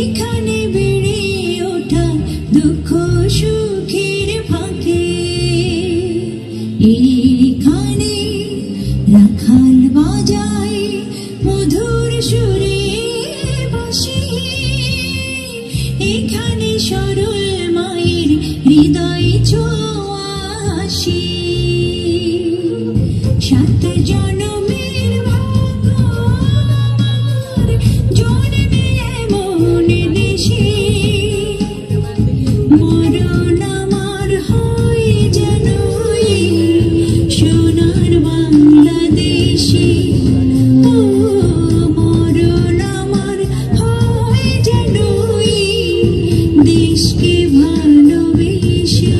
এখানে বেড়ে ওঠা দুঃখ সুখের ফাঁকে, এখানে রাখাল বাজায় মধুর সুরে বাঁশি, এখানে সরল মায়ের হৃদয় ছোঁয়া আসি। সাত জনমের ভাগ্য আমার, জন্মে এমন দেশে, মরণ আমার হয় যেন এই সোনার বাংলাদেশে। ও মরণ আমার হয় যেন এই দেশকে ভালোবেসে।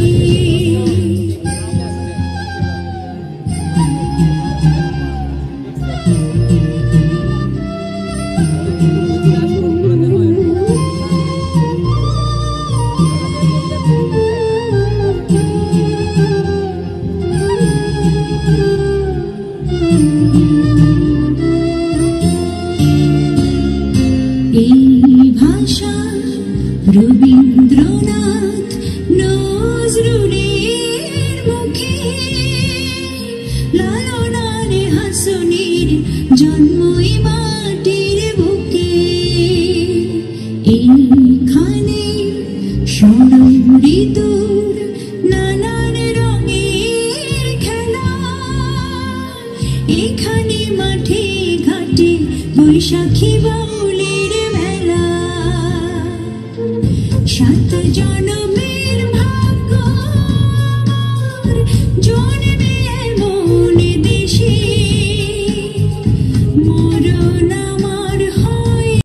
এই ভাষা রবীন্দ্রনাথ নজরুলের মুখে, লালনার হাসনের জন্মই মাটির বুকে। এইখানে শরৎ ঋতুর নানান রঙের খেলা, এখানে মাঠে ঘাটে বৈশাখী বাউলের মেলা। সাত জনমের ভাগ্য আমার, জন্মে এমন দেশে,